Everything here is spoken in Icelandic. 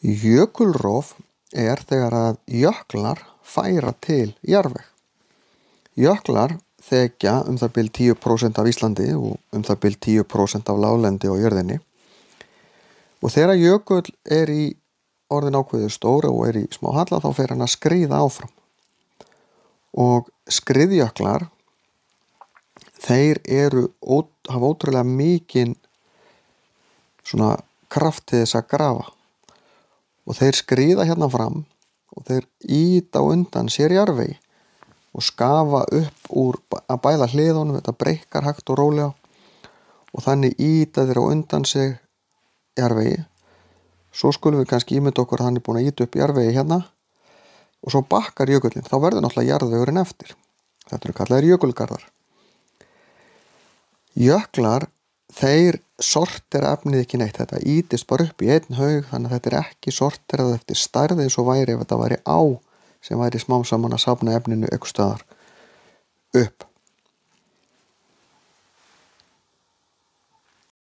Jökulrof þegar að jöklar færa til jarðveg. Jöklar þekja það bil 10% af Íslandi og það bil 10% af láglendi á jörðinni. Og þegar jökull í orðin ákveðið stór og í smá halla þá fer hann að skríða áfram. Og skriðjöklar, þeir hafa ótrúlega mikinn svona kraft til þess að grafa. Og þeir skríða hérna fram og þeir ýta á undan sér jarðvegi og skafa upp úr að bæða hliðunum, þetta breikkar hægt og rólega og þannig ýta þeir á undan sig jarðvegi. Svo skulum við kannski ímynda okkur að hann búinn að ýta upp jarðvegi hérna og svo bakkar jökullinn, þá verður náttúrulega jarðvegurinn eftir. Þetta eru kallaðir jökulgarðar. Jöklar, þeir sortera efnið ekki neitt, þetta ýtist bara upp í einn haug, þannig að þetta ekki sorterað eftir stærð eins og væri ef þetta væri á sem væri smám saman að safna efninu einhvers staðar upp.